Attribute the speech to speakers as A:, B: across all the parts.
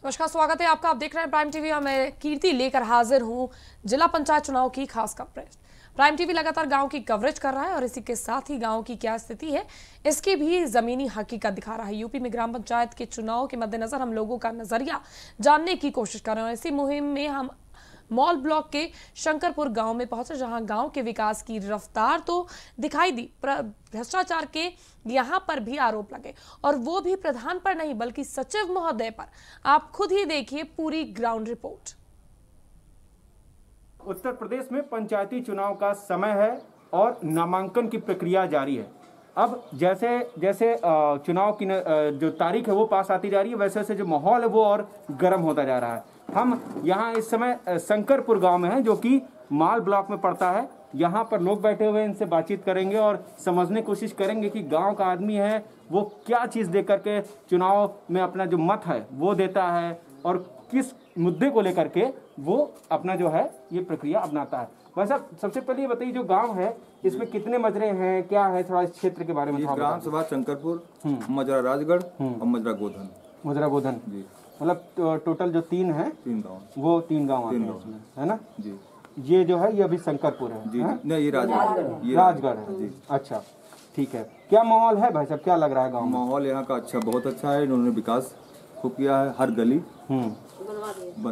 A: नमस्कार, स्वागत है आपका। आप देख रहे हैं प्राइम टीवी। मैं कीर्ति लेकर हाजिर हूं जिला पंचायत चुनाव की खास कवरेज। प्राइम टीवी लगातार गांव की कवरेज कर रहा है और इसी के साथ ही गांव की क्या स्थिति है इसकी भी जमीनी हकीकत दिखा रहा है। यूपी में ग्राम पंचायत के चुनाव के मद्देनजर हम लोगों का नजरिया जानने की कोशिश कर रहे हैं। इसी मुहिम में हम मॉल ब्लॉक के शंकरपुर गांव में पहुंचे, जहां गांव के विकास की रफ्तार तो दिखाई दी, भ्रष्टाचार के यहां पर भी आरोप लगे, और वो भी प्रधान पर नहीं बल्कि सचिव महोदय पर। आप खुद ही देखिए पूरी ग्राउंड रिपोर्ट।
B: उत्तर प्रदेश में पंचायती चुनाव का समय है और नामांकन की प्रक्रिया जारी है। अब जैसे जैसे चुनाव की जो तारीख है वो पास आती जा रही है, वैसे वैसे जो माहौल है वो और गर्म होता जा रहा है। हम यहाँ इस समय शंकरपुर गांव में हैं, जो कि माल ब्लॉक में पड़ता है। यहाँ पर लोग बैठे हुए हैं, इनसे बातचीत करेंगे और समझने की कोशिश करेंगे कि गांव का आदमी है वो क्या चीज़ दे करके चुनाव में अपना जो मत है वो देता है और किस मुद्दे को लेकर के वो अपना जो है ये प्रक्रिया अपनाता है। भाई साहब, सबसे पहले ये बताइए, जो गांव है इसमें कितने मजरे हैं, क्या है, थोड़ा इस क्षेत्र के बारे में।
C: ग्राम सभा शंकरपुर, मजरा राजगढ़ और मजरा गोधन।
B: मजरा गोधन जी, मतलब टोटल जो तीन है, तीन गाँव, वो तीन गाँव आते हैं इसमें, है ना जी। ये जो है ये अभी शंकरपुर है जी, नहीं ये राजगढ़ है जी। अच्छा, ठीक है। क्या माहौल है भाई साहब, क्या लग रहा है गाँव?
C: माहौल यहाँ का अच्छा, बहुत अच्छा है। इन्होंने विकास खूब किया है, हर गली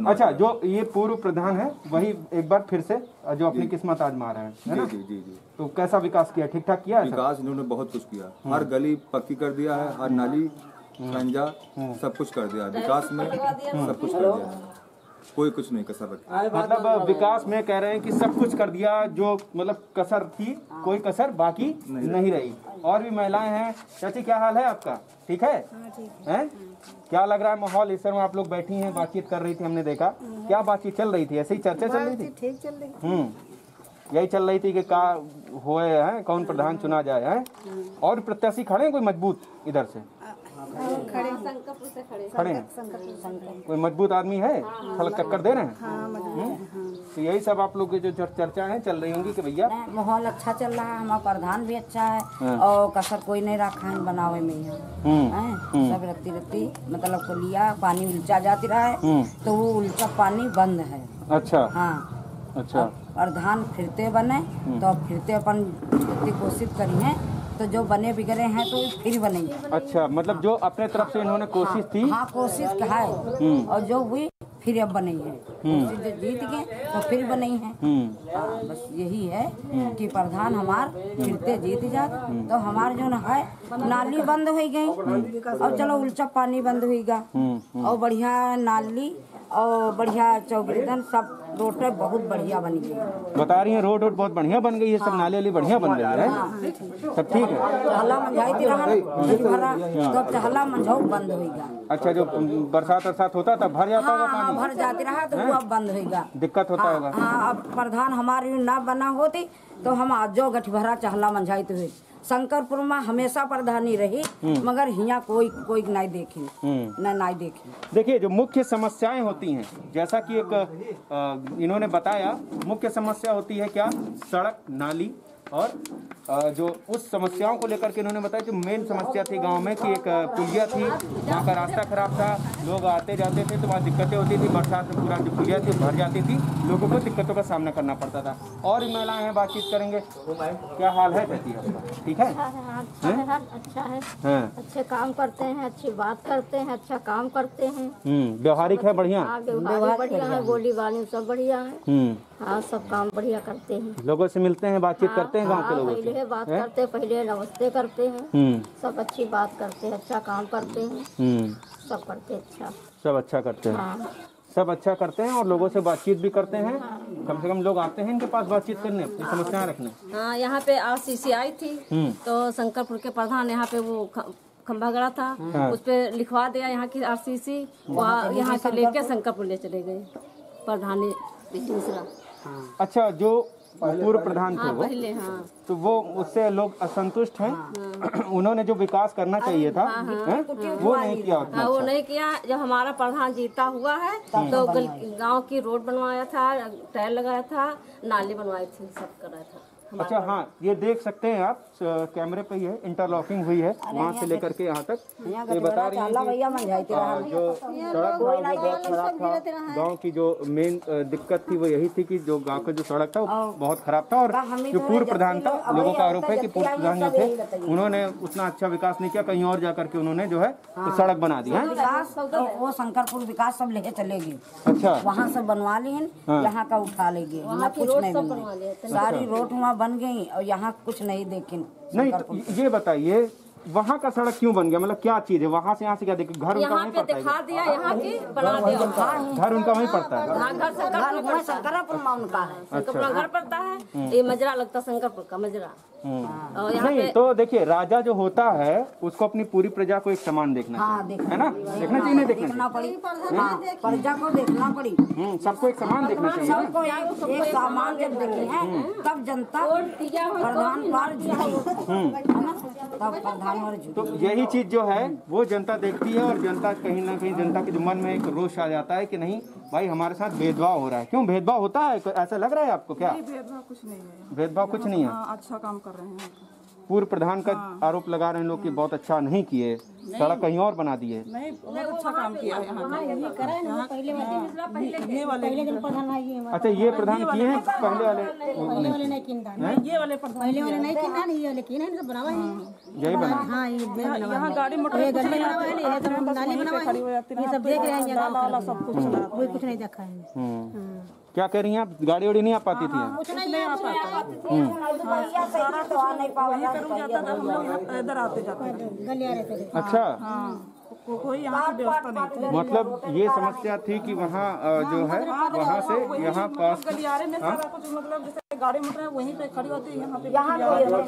B: अच्छा, जो ये पूर्व प्रधान है वही एक बार फिर से जो अपनी किस्मत आजमा रहे हैं, है ना?
C: जी।
B: तो कैसा विकास किया, ठीक ठाक किया?
C: विकास इन्होंने बहुत कुछ किया, हर गली पक्की कर दिया है, हर नाली खंजा सब कुछ कर दिया, विकास में सब कुछ कर दिया, कोई कुछ नहीं कसर रखी।
B: मतलब विकास में कह रहे हैं कि सब कुछ कर दिया, जो मतलब कसर थी कोई कसर बाकी नहीं रही। और भी महिलाएं हैं। चाची, क्या हाल है आपका? ठीक है? हैं? क्या लग रहा है माहौल इस समय? आप लोग बैठी हैं, बातचीत कर रही थी, हमने देखा। क्या बातचीत चल रही थी? ऐसे ही चर्चा चल रही थी?
D: ठीक चल रही।
B: यही चल रही थी कि क्या हुए हैं, कौन प्रधान चुना जाए है। और प्रत्याशी खड़े हैं कोई मजबूत इधर से? खड़े हैं। कोई मजबूत आदमी है, खलक टक्कर दे रहे हैं? तो यही सब आप लोग की जो चर्चा है चल रही होंगी कि भैया
D: माहौल अच्छा चल रहा है, हमारा प्रधान भी अच्छा है और कसर कोई नहीं रखा है बनावे में यहाँ। सब रत्ती मतलब को लिया, पानी उलचा जाती रहा है तो वो उलचा पानी बंद है।
B: अच्छा,
D: हाँ,
B: अच्छा।
D: प्रधान फिरते बने तो अब फिरते अपन कोशिश करी है, तो जो बने बिगड़े हैं तो फिर बनेंगे।
B: अच्छा, मतलब जो अपने तरफ से इन्होंने कोशिश थी।
D: हाँ, कोशिश है और जो हुई फिर अब बनी है। कोशिश जो जीत गए तो फिर बनी है। बस यही है कि प्रधान हमार फिरते जीत जात तो हमार जो है नाली बंद हो गई और चलो उल्चा पानी बंद होगा और बढ़िया नाली और बढ़िया चौकीदार सब रोड बहुत बढ़िया बन गई।
B: बता रही है रोड बहुत बढ़िया बन गई है, सब नाले वाली बढ़िया बन गई है। सब ठीक है।
D: चहला मंझाई तब चहला मंझाऊ बंद होगा।
B: अच्छा, जो बरसात होता तब भर जाता होगा पानी?
D: भर जाती रहा तो वो अब बंद होगा,
B: दिक्कत होता होगा।
D: हाँ, अब प्रधान हमारी ना बना होती तो हम आज जो गठभरा चहला मंझाई हुए। शंकरपुर में हमेशा प्रधानी रही मगर यहाँ कोई नहीं देखी, नहीं देखी।
B: देखिए, जो मुख्य समस्याएं होती हैं, जैसा कि एक इन्होंने बताया, मुख्य समस्या होती है क्या? सड़क, नाली और जो उस समस्याओं को लेकर के इन्होंने बताया, जो मेन समस्या थी गांव में कि एक पुलिया थी, वहाँ का रास्ता खराब था, लोग आते जाते थे तो वहाँ दिक्कतें होती थी। बरसात में पूरा जो पुलिया थी भर जाती थी, लोगों को दिक्कतों का सामना करना पड़ता था। और भी महिलाएं हैं, बातचीत करेंगे। क्या हाल है कहती है? ठीक है,
E: अच्छा है, अच्छे काम करते हैं, अच्छी बात करते हैं, अच्छा काम करते हैं।
B: व्यवहारिक है, बढ़िया
E: बढ़िया है, बोली बानी सब बढ़िया है। हाँ, सब काम बढ़िया करते हैं।
B: लोगों से मिलते हैं, बातचीत करते हैं गांव के लोगों से।
E: पहले बात करते, पहले नमस्ते करते हैं, सब अच्छी बात करते हैं, अच्छा काम करते हैं, सब करते अच्छा,
B: सब अच्छा करते हैं। सब अच्छा करते हैं और लोगों से बातचीत भी करते हैं। कम से कम लोग आते हैं इनके पास बातचीत करने, अपनी समस्याएं रखने।
F: हाँ, यहाँ पे RCC आई थी तो शंकरपुर के प्रधान यहाँ पे वो खंभा गड़ा था, उस पे लिखवा दिया यहाँ की RCC, वहाँ यहाँ से लेके शंकरपुर ले चले गए प्रधानी दूसरा।
B: अच्छा, जो पूर्व प्रधान थे वो
F: पहले, हाँ,
B: तो वो उससे लोग असंतुष्ट हैं। उन्होंने जो विकास करना चाहिए था वो नहीं किया उतना।
F: वो नहीं किया। जब हमारा प्रधान जीता हुआ है तो गांव की रोड बनवाया था, टायर लगाया था, नाली बनवाई थी, सब कराया था।
B: अच्छा हाँ, ये देख सकते हैं आप कैमरे पे ही है, इंटरलॉकिंग हुई है वहाँ से लेकर के यहाँ तक। ये बता रही हैं कि जो सड़क था वो बहुत खराब था। गांव की जो मेन दिक्कत थी वो यही थी कि जो गांव का जो सड़क था वो बहुत खराब था। और जो पूर्व प्रधान था, लोगों का आरोप है कि पूर्व प्रधान जो थे उन्होंने उतना अच्छा विकास नहीं किया, कहीं और जाकर के उन्होंने जो है सड़क बना दी है।
D: वो शंकरपुर विकास सब लेके चलेगी।
B: अच्छा,
D: वहाँ से बनवा ली, यहाँ का उठा लेगी, कुछ नहीं बन, सारी रोड वहाँ बन गई और यहाँ कुछ नहीं देखें।
B: नहीं तो ये बताइए वहाँ का सड़क क्यों बन गया, मतलब क्या चीज है वहाँ से यहाँ से क्या देखे? घर उनका वहीं पड़ता है,
F: दिखा दिया यहाँ की बना दिया,
B: घर उनका वहीं पड़ता है।
F: हाँ, घर
D: शंकरपुर में उनका है,
F: शंकरपुर घर पड़ता है। ये मजरा लगता है शंकरपुर का मजरा। और यहाँ
B: नहीं तो देखिए, राजा जो होता है उसको अपनी पूरी प्रजा को एक समान देखना चाहिए, है ना? देखना चाहिए, नहीं देखना
D: पड़ी, प्रजा को देखना पड़ी,
B: सबको एक समान देखना चाहिए।
D: सबको एक समान जब देखे हैं तब जनता प्रधान पर तब प्रधान पर।
B: तो यही चीज जो है वो जनता देखती है, और जनता कहीं ना कहीं जनता के मन में एक रोष आ जाता है कि नहीं भाई हमारे साथ भेदभाव हो रहा है। क्यों भेदभाव होता है, ऐसा लग रहा है आपको? क्या
G: भेदभाव कुछ नहीं है,
B: भेदभाव कुछ नहीं है।
G: अच्छा काम कर रहे हैं।
B: पूर्व प्रधान का आरोप लगा रहे हैं लोग कि बहुत अच्छा नहीं किए, सड़क कहीं और बना दिए।
G: नहीं, बहुत अच्छा काम किया है यहाँ पे। ये वाले
B: अच्छा, ये प्रधान किए हैं पहले वाले?
G: ये वाले प्रधान
B: यही बना।
G: यहाँ गाड़ी मोटर खड़ी हो जाती है, सब देख रहे हैं, सब कुछ चला, कोई कुछ नहीं देखा है।
B: क्या कह रही हैं आप? गाड़ी वाड़ी नहीं आ पाती थी?
G: कुछ नहीं आ पाता, हम लोग इधर आते जाते।
B: अच्छा,
G: कोई यहाँ की व्यवस्था नहीं थी।
B: मतलब ये समस्या थी कि वहाँ जो है वहाँ से यहाँ पास
G: गलियारे में सारा कुछ, मतलब जैसे गाड़ी मोटर वहीं पे खड़ी होती है, यहाँ पे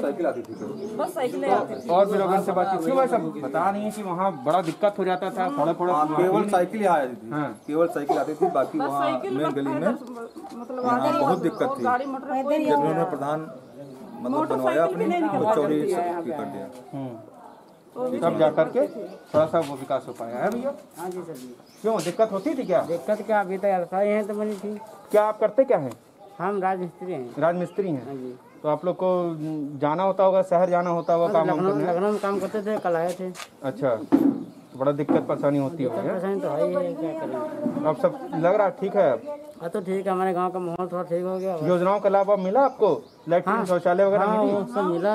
C: साइकिल आती थी,
G: बस साइकिलें आती थी।
B: और भी लोगों से बातचीत क्यों ऐसा बता नहीं है कि वहाँ बड़ा दिक्कत हो जाता था, सड़क
C: केवल साइकिल ही आती थी, केवल साइकिल आती थी, बाकी वहाँ मेन गली में
G: मतलब
C: बहुत दिक्कत थी।
G: गाड़ी मोटर
C: जब उन्होंने प्रधान मतलब बनवाया अपने तो चौड़ी कर दिया,
B: तब जाकर के थोड़ा सा वो विकास हो पाया है भैया।
D: हाँ जी सर।
B: क्यों दिक्कत होती थी? क्या
D: दिक्कत क्या, अभी तक अरसाई है तो बनी थी।
B: क्या आप करते क्या हैं?
D: हम राजमिस्त्री हैं।
B: राजमिस्त्री हैं। तो आप लोग को जाना होता होगा, शहर जाना होता होगा काम करने?
D: लखनऊ में काम करते थे, कल आए थे।
B: अच्छा, बड़ा दिक्कत परेशानी होती होगी।
D: परेशानी तो है ही है, क्या करें।
B: अब सब लग रहा ठीक है? अब
D: तो ठीक है, हमारे गांव का माहौल थोड़ा ठीक हो गया।
B: योजनाओं का लाभ अब मिला आपको? लैट्रिन शौचालय वगैरह मिली?
D: सब मिला,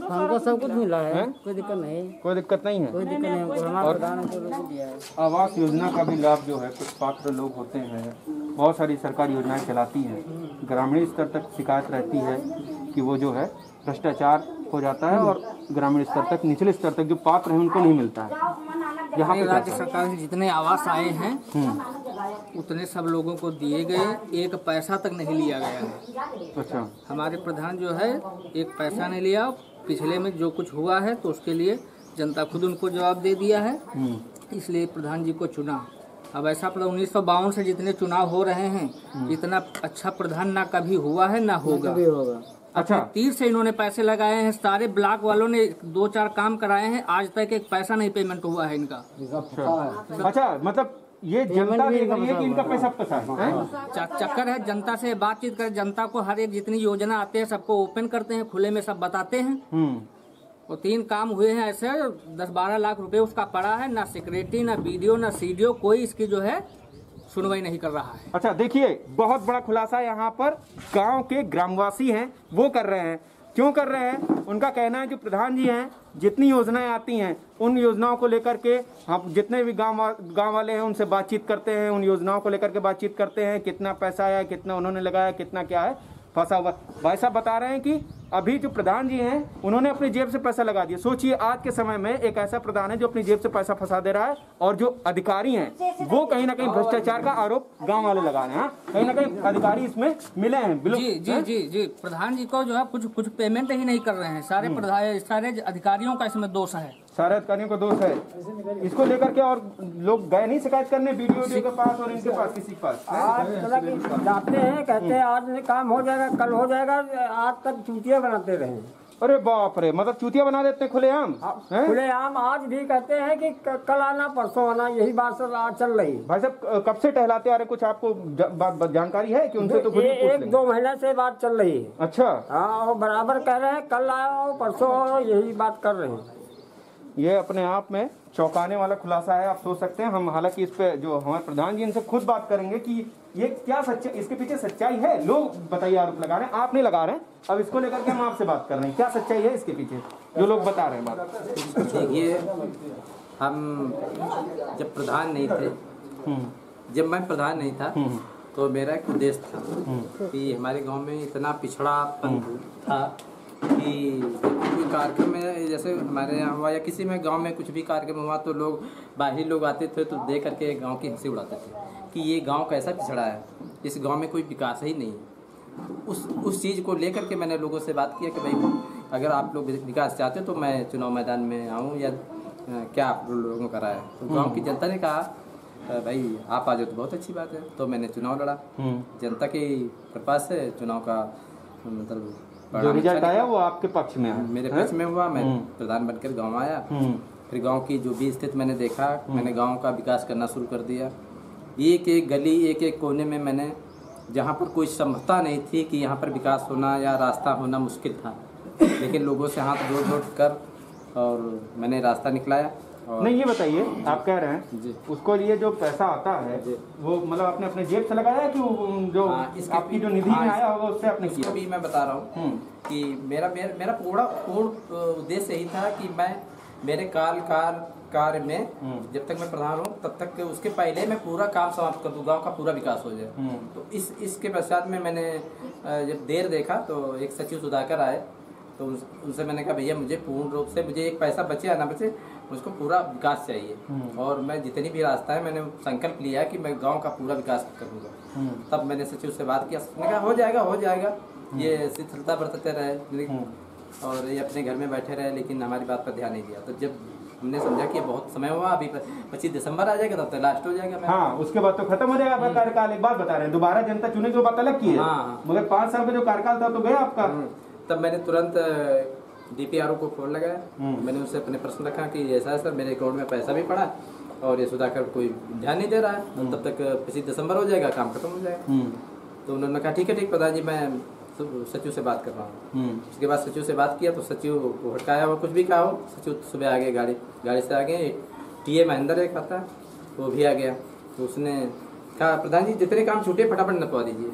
D: हमको सब कुछ मिला है, कोई दिक्कत नहीं।
B: कोई दिक्कत नहीं है?
D: कोई दिक्कत नहीं हमको, हमारा प्रधान हमको लोग दिया है।
B: आवास योजना का भी लाभ जो है कुछ पात्र लोग होते हैं, बहुत सारी सरकारी योजनाएं चलाती हैं, ग्रामीण स्तर तक शिकायत रहती है कि वो जो है भ्रष्टाचार हो जाता है और ग्रामीण स्तर तक, निचले स्तर तक जो पात्र हैं उनको नहीं मिलता है। यहाँ पे
H: राज्य सरकार से जितने आवास आए हैं उतने सब लोगों को दिए गए, एक पैसा तक नहीं लिया गया है।
B: अच्छा,
H: हमारे प्रधान जो है एक पैसा नहीं लिया, पिछले में जो कुछ हुआ है तो उसके लिए जनता खुद उनको जवाब दे दिया है, इसलिए प्रधान जी को चुना। अब ऐसा 1952 से जितने चुनाव हो रहे हैं, इतना अच्छा प्रधान ना कभी हुआ है ना होगा।
B: अच्छा,
H: तीर से इन्होंने पैसे लगाए हैं, सारे ब्लॉक वालों ने 2-4 काम कराए हैं, आज तक एक पैसा नहीं पेमेंट हुआ है इनका।
B: अच्छा, मतलब ये जनता देख रही है कि इनका पैसा फंसा है?
H: चक्कर है, जनता से बातचीत कर, जनता को हर एक जितनी योजना आते हैं सबको ओपन करते हैं, खुले में सब बताते हैं। और 3 काम हुए हैं ऐसे, 10-12 लाख रुपए उसका पड़ा है, ना सिक्योरिटी, ना बीडीओ, ना सीडीओ, कोई इसकी जो है सुनवाई नहीं कर रहा है।
B: अच्छा, देखिए बहुत बड़ा खुलासा यहाँ पर गांव के ग्रामवासी हैं वो कर रहे हैं। क्यों कर रहे हैं? उनका कहना है कि प्रधान जी हैं, जितनी योजनाएं आती हैं उन योजनाओं को लेकर के हम जितने भी गांव वाले हैं उनसे बातचीत करते हैं, उन योजनाओं को लेकर के बातचीत करते हैं, कितना पैसा आया, कितना उन्होंने लगाया, कितना क्या है फंसा हुआ। भाई साहब बता रहे हैं कि अभी जो प्रधान जी हैं उन्होंने अपनी जेब से पैसा लगा दिया। सोचिए आज के समय में एक ऐसा प्रधान है जो अपनी जेब से पैसा फंसा दे रहा है, और जो अधिकारी हैं वो कहीं ना कहीं भ्रष्टाचार का आरोप गांव वाले लगा रहे हैं। कहीं ना कहीं अधिकारी इसमें मिले हैं।
H: जी जी जी जी, प्रधान जी को जो है कुछ पेमेंट ही नहीं कर रहे हैं, सारे अधिकारियों का इसमें दोष है,
B: सारे अधिकारियों को दोष है। इसको लेकर के और लोग गए नहीं शिकायत करने बीडीओ के पास और इनके पास, किसी के पास?
I: जाते हैं, कहते हैं आज काम हो जाएगा, कल हो जाएगा, आज तक चूतिया बनाते रहे।
B: अरे बाप रे, मतलब चूतिया बना देते हैं खुलेआम? हैं?
I: खुलेआम आज भी कहते हैं कि कल आना परसों आना, यही बात चल रही है।
B: भाई साहब कब से टहलाते आ रहे, कुछ आपको जानकारी है कि उनसे तो खुद ही पूछ लेंगे।
I: 1-2 महीने से बात चल रही है।
B: अच्छा।
I: हाँ, वो बराबर कह रहे हैं कल आओ परसों आओ, यही बात कर रहे हैं।
B: ये अपने आप में चौंकाने वाला खुलासा है, आप सोच सकते हैं। हम हालांकि इस पे जो हमारे प्रधान जी इनसे खुद बात करेंगे कि ये क्या सच्चाई, इसके पीछे सच्चाई है। लोग बताइए आरोप लगा रहे हैं, आप नहीं लगा रहे हैं। अब इसको लेकर के हम आपसे बात कर रहे हैं, क्या सच्चाई है इसके पीछे जो लोग बता रहे हैं बात?
J: देखिए, हम जब प्रधान नहीं थे, जब मैं प्रधान नहीं था तो मेरा एक उद्देश्य था कि हमारे गांव में इतना पिछड़ापन था कि कोई कार्यक्रम में, जैसे हमारे यहाँ हुआ या किसी में गांव में कुछ भी कार्यक्रम हुआ तो लोग बाहरी लोग आते थे तो देख करके गांव की हंसी उड़ाते थे कि ये गांव कैसा पिछड़ा है, इस गांव में कोई विकास ही नहीं है। उस चीज़ को लेकर के मैंने लोगों से बात किया कि भाई अगर आप लोग विकास चाहते तो मैं चुनाव मैदान में आऊँ या क्या आप लोगों को कराया। तो गाँव की जनता ने कहा भाई आप आ जाओ तो बहुत अच्छी बात है। तो मैंने चुनाव लड़ा, जनता की कृपा से चुनाव का मतलब
B: जो रिजल्ट आया वो आपके पक्ष में है,
J: मेरे पक्ष में हुआ। मैं प्रधान बनकर गांव आया, फिर गांव की जो भी स्थिति मैंने देखा, मैंने गांव का विकास करना शुरू कर दिया। एक एक गली, एक एक कोने में मैंने, जहां पर कोई क्षमता नहीं थी कि यहां पर विकास होना या रास्ता होना मुश्किल था, लेकिन लोगों से हाथ जोड़ कर और मैंने रास्ता निकलाया।
B: नहीं, ये बताइए, आप कह रहे हैं उसको लिए जो पैसा आता है वो मतलब आपने अपने जेब से लगाया कि जो आपकी जो निधि में आया होगा उससे आपने किया?
J: भी मैं बता रहा हूँ कि मेरा पूर्ण उद्देश्य यही था कि मैं मेरे कार्य में जब तक मैं प्रधान हूँ तब तक उसके पहले मैं पूरा काम समाप्त कर दूँ, गाँव का पूरा विकास हो जाए। तो इसके पश्चात में मैंने जब देर देखा तो एक सचिव सुधाकर आए, तो उनसे मैंने कहा भैया मुझे पूर्ण रूप से, मुझे एक पैसा बचे या ना बचे, मुझको पूरा विकास चाहिए और मैं जितनी भी रास्ता है मैंने संकल्प लिया कि मैं गांव का पूरा विकास करूँगा। तब मैंने सचिव से बात किया, उसने कहा हो जाएगा, ये शिथिलता बरतते रहे और ये अपने घर में बैठे रहे, लेकिन हमारी बात पर ध्यान नहीं दिया। तो जब हमने समझा कि बहुत समय हुआ, अभी 25 दिसंबर आ जाएगा तब तक लास्ट हो जाएगा।
B: हाँ, उसके बाद तो खत्म हो जाएगा आपका कार्यकाल। एक बात बता रहे हैं, दोबारा जनता चुने की बात अलग की है, मगर 5 साल का जो कार्यकाल था तो गया आपका।
J: तब मैंने तुरंत DPRO को फोन लगाया, मैंने उससे अपने प्रश्न रखा कि ऐसा है सर, मेरे अकाउंट में पैसा भी पड़ा और ये सुधाकर कोई ध्यान नहीं दे रहा है, तब तक 25 दिसंबर हो जाएगा, काम खत्म हो जाएगा। तो उन्होंने कहा ठीक है प्रधान जी, मैं सचिव से बात कर रहा हूँ। उसके बाद सचिव से बात किया तो सचिव को हटकाया हो, कुछ भी कहा हो, सचिव सुबह आ गए, गाड़ी से आ गए। TA महेंद्र एक आता वो भी आ गया, तो उसने कहा प्रधान जी जितने काम छूटे फटाफट नपवा दीजिए।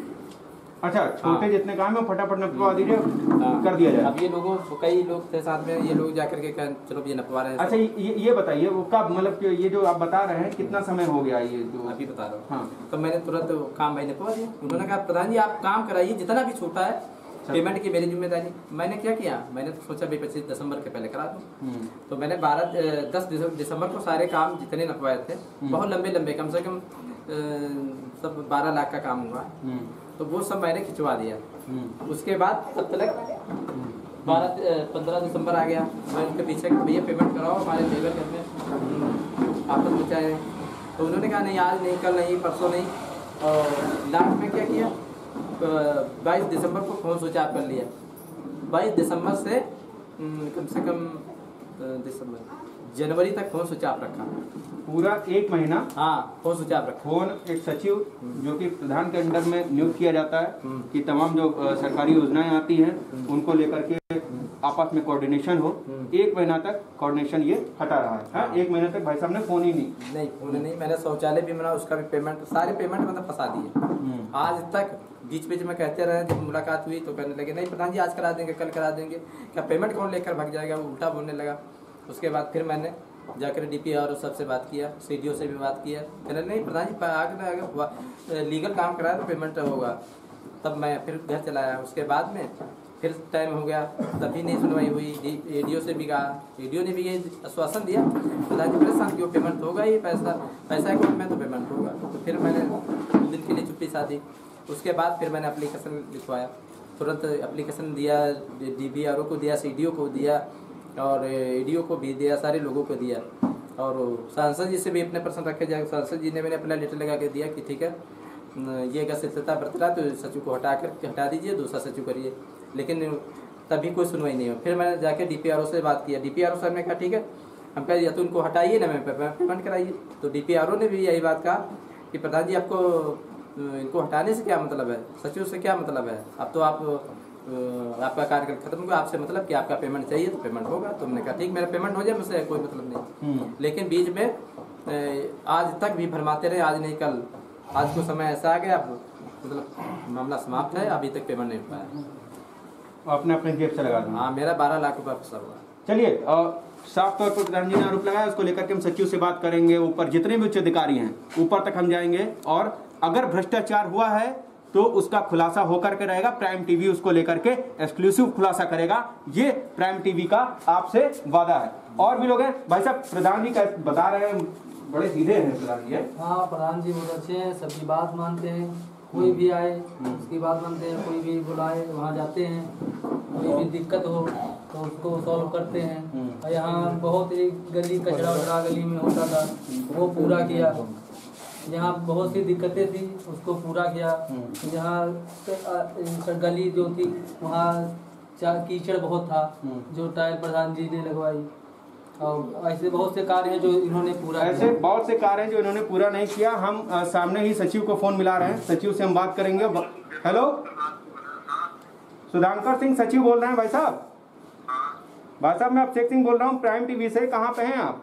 B: अच्छा, छोटे जितने काम है फटाफट नपवा दीजिए, कर दिया जाए।
J: अब ये लोगों, कई लोग थे साथ में, ये लोग जाकर के चलो ये नपवा रहे हैं।
B: अच्छा, ये बताइए वो कब, मतलब ये जो आप बता रहे हैं कितना समय हो गया ये जो
J: अभी बता रहा हूँ? हाँ, तो मैंने तुरंत काम भाई नपवा दिया। उन्होंने कहा प्रधान जी आप काम कराइए, जितना भी छूटा है पेमेंट की मेरी जिम्मेदारी। मैंने क्या किया, मैंने तो सोचा भाई 25 दिसंबर के पहले करा दूँ। तो मैंने 10 दिसंबर को सारे काम जितने नपवाए थे, बहुत लंबे कम से कम सब 12 लाख का काम हुआ, तो वो सब मैंने खिंचवा दिया। उसके बाद तब तक 15 दिसंबर आ गया, मैं उनके पीछे भैया पेमेंट कराओ, हमारे लेबर घर में आपस में चाहे। तो उन्होंने कहा नहीं, आज नहीं, कल नहीं, परसों नहीं। और लास्ट में क्या किया, 22 दिसंबर को फोन स्विच ऑफ कर लिया। 22 दिसंबर से कम से कम जनवरी तक फोन स्विच ऑफ रखा,
B: पूरा 1 महीना।
J: हाँ, फोन स्विच ऑफ रखा।
B: फोन एक सचिव जो कि प्रधान के अंडर में नियुक्त किया जाता है कि तमाम जो सरकारी योजनाएं आती हैं उनको लेकर के आपस में कोऑर्डिनेशन हो, 1 महीना तक कोऑर्डिनेशन ये हटा रहा है। हाँ, 1 महीने तक भाई साहब ने फोन ही नहीं।
J: मैंने शौचालय भी बना, उसका भी पेमेंट, सारे पेमेंट मतलब फंसा दिए। आज तक बीच में कहते रहे, जब मुलाकात हुई तो कहने लगे नहीं प्रधान जी आज करा देंगे, कल करा देंगे, क्या पेमेंट कौन लेकर भाग जाएगा, वो उल्टा बोलने लगा। उसके बाद फिर मैंने जाकर DPRO सबसे बात किया, CDO से भी बात किया, कहने नहीं प्रधान जी अगर लीगल काम कराया तो पेमेंट होगा। तब मैं फिर घर चलाया। उसके बाद में फिर टाइम हो गया, तभी नहीं सुनवाई हुई। ADO से भी कहा, ADO ने भी ये आश्वासन दिया प्रधान जी परेशान क्यों, पेमेंट होगा, ये पैसा अकाउंट में तो पेमेंट होगा। तो फिर मैंने 2 दिन के लिए छुट्टी साधी। उसके बाद फिर मैंने एप्लीकेशन लिखवाया, तुरंत एप्लीकेशन दिया, DPRO को दिया, CDO को दिया और ADO को भी दिया, सारे लोगों को दिया। और सांसद जी से भी अपने प्रश्न रखे जाए, सांसद जी ने मैंने अपना लेटर लगा के दिया कि ठीक है ये अगर शिथिलता बरत रहा तो सचिव को हटा दीजिए, दूसरा सचिव करिए। लेकिन तभी कोई सुनवाई नहीं हुई। फिर मैंने जाके DPRO से बात किया। DPRO सर ने कहा ठीक है, हम कह दिया तो उनको हटाइए ना, मैं पेमेंट कराइए। तो DPRO ने भी यही बात कहा कि प्रधान जी आपको इनको हटाने से क्या मतलब है, सचिव से क्या मतलब है, अब तो आपका कार्यकाल खत्म होगा, आपसे मतलब कि आपका पेमेंट चाहिए तो पेमेंट होगा। तो हमने कहा ठीक, मेरा पेमेंट हो जाए, मुझसे कोई मतलब नहीं। लेकिन बीच में आज तक भी भरमाते रहे, आज नहीं कल, आज को समय ऐसा आ गया, अब मतलब मामला समाप्त है, अभी तक पेमेंट नहीं हो पाया।
B: अपने अपने जेब से लगा दूँ।
J: हाँ, मेरा 12 लाख रुपये फंसा हुआ।
B: चलिए, साफ तौर पर प्रधान जी ने आरोप लगाया, उसको लेकर के हम सचिव से बात करेंगे, ऊपर जितने भी उच्च अधिकारी हैं ऊपर तक हम जाएंगे, और अगर भ्रष्टाचार हुआ है तो उसका खुलासा होकर के रहेगा। प्राइम टीवी उसको लेकर के एक्सक्लूसिव खुलासा करेगा, ये प्राइम टीवी का आपसे वादा है। और भी लोग हैं भाई साहब, प्रधान जी बता रहे हैं, बड़े सीधे हैं प्रधान जी।
H: हाँ, प्रधान जी बहुत अच्छे हैं, सबकी बात मानते हैं, कोई भी आए उसकी बात मानते हैं, कोई भी बुलाए वहाँ जाते हैं, कोई भी दिक्कत हो तो उसको सॉल्व करते हैं। और यहाँ बहुत ही गली कचरा वचरा गली में होता था, वो पूरा किया। यहाँ बहुत सी दिक्कतें थी, उसको पूरा किया। यहाँ गली जो थी वहाँ कीचड़ बहुत था, जो टाइल प्रधान जी ने लगवाई। और ऐसे बहुत से कार्य हैं जो इन्होंने पूरा,
B: ऐसे बहुत से कार्य हैं जो इन्होंने पूरा नहीं किया। हम सामने ही सचिव को फोन मिला रहे हैं, सचिव से हम बात करेंगे। हेलो, सुधांकर सिंह सचिव बोल रहे हैं भाई साहब। भाई साहब, मैं अभिषेक सिंह बोल रहा हूँ प्राइम टीवी से। कहाँ पे हैं आप?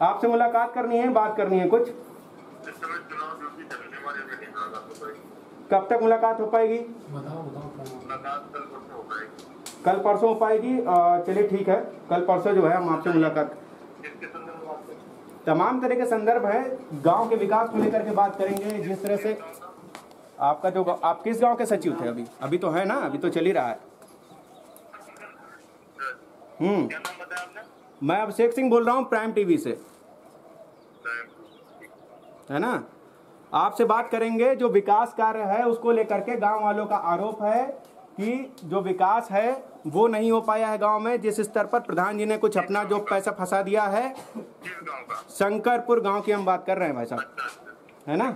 B: आपसे मुलाकात करनी है, बात करनी है कुछ। कब तक मुलाकात हो पाएगी? कल परसों हो पाएगी। चलिए ठीक है, कल परसों जो है हम आपसे मुलाकात, तमाम तरह के संदर्भ है, गांव के विकास को लेकर के बात करेंगे। जिस तरह से आपका जो, आप किस गांव के सचिव थे? अभी तो है ना, अभी तो चल ही रहा है। मैं अभिषेक सिंह बोल रहा हूँ प्राइम टीवी से, है ना। आपसे बात करेंगे, जो विकास कार्य है उसको लेकर के गांव वालों का आरोप है कि जो विकास है वो नहीं हो पाया है गांव में। जिस स्तर पर प्रधान जी ने कुछ अपना जो पैसा फंसा दिया है, शंकरपुर गांव की हम बात कर रहे हैं भाई साहब, है ना।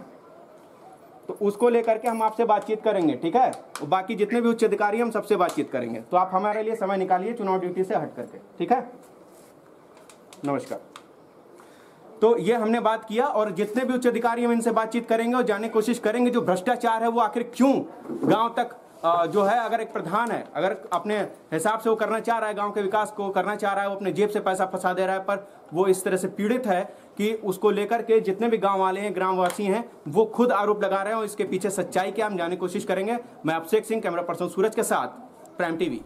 B: तो उसको लेकर के हम आपसे बातचीत करेंगे, ठीक है। और बाकी जितने भी उच्च अधिकारी हम सबसे बातचीत करेंगे। तो आप हमारे लिए समय निकालिए चुनाव ड्यूटी से हट करके, ठीक है। नमस्कार। तो ये हमने बात किया, और जितने भी उच्च अधिकारी हम इनसे बातचीत करेंगे और जानने की कोशिश करेंगे जो भ्रष्टाचार है वो आखिर क्यों गांव तक जो है, अगर एक प्रधान है, अगर अपने हिसाब से वो करना चाह रहा है, गांव के विकास को करना चाह रहा है, वो अपने जेब से पैसा फंसा दे रहा है, पर वो इस तरह से पीड़ित है कि उसको लेकर के जितने भी गांव वाले हैं, ग्रामवासी हैं, वो खुद आरोप लगा रहे हैं। और इसके पीछे सच्चाई क्या, हम जानने की कोशिश करेंगे। मैं अभिषेक सिंह, कैमरा पर्सन सूरज के साथ, प्राइम टीवी।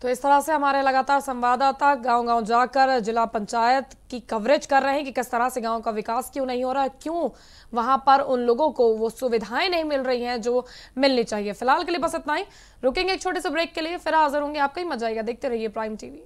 A: तो इस तरह से हमारे लगातार संवाददाता गांव-गांव जाकर जिला पंचायत की कवरेज कर रहे हैं कि किस तरह से गांव का विकास क्यों नहीं हो रहा है, क्यों वहां पर उन लोगों को वो सुविधाएं नहीं मिल रही हैं जो मिलनी चाहिए। फिलहाल के लिए बस इतना ही, रुकेंगे एक छोटे से ब्रेक के लिए, फिर हाजिर होंगे। आपका ही मजा आएगा, देखते रहिए प्राइम टीवी।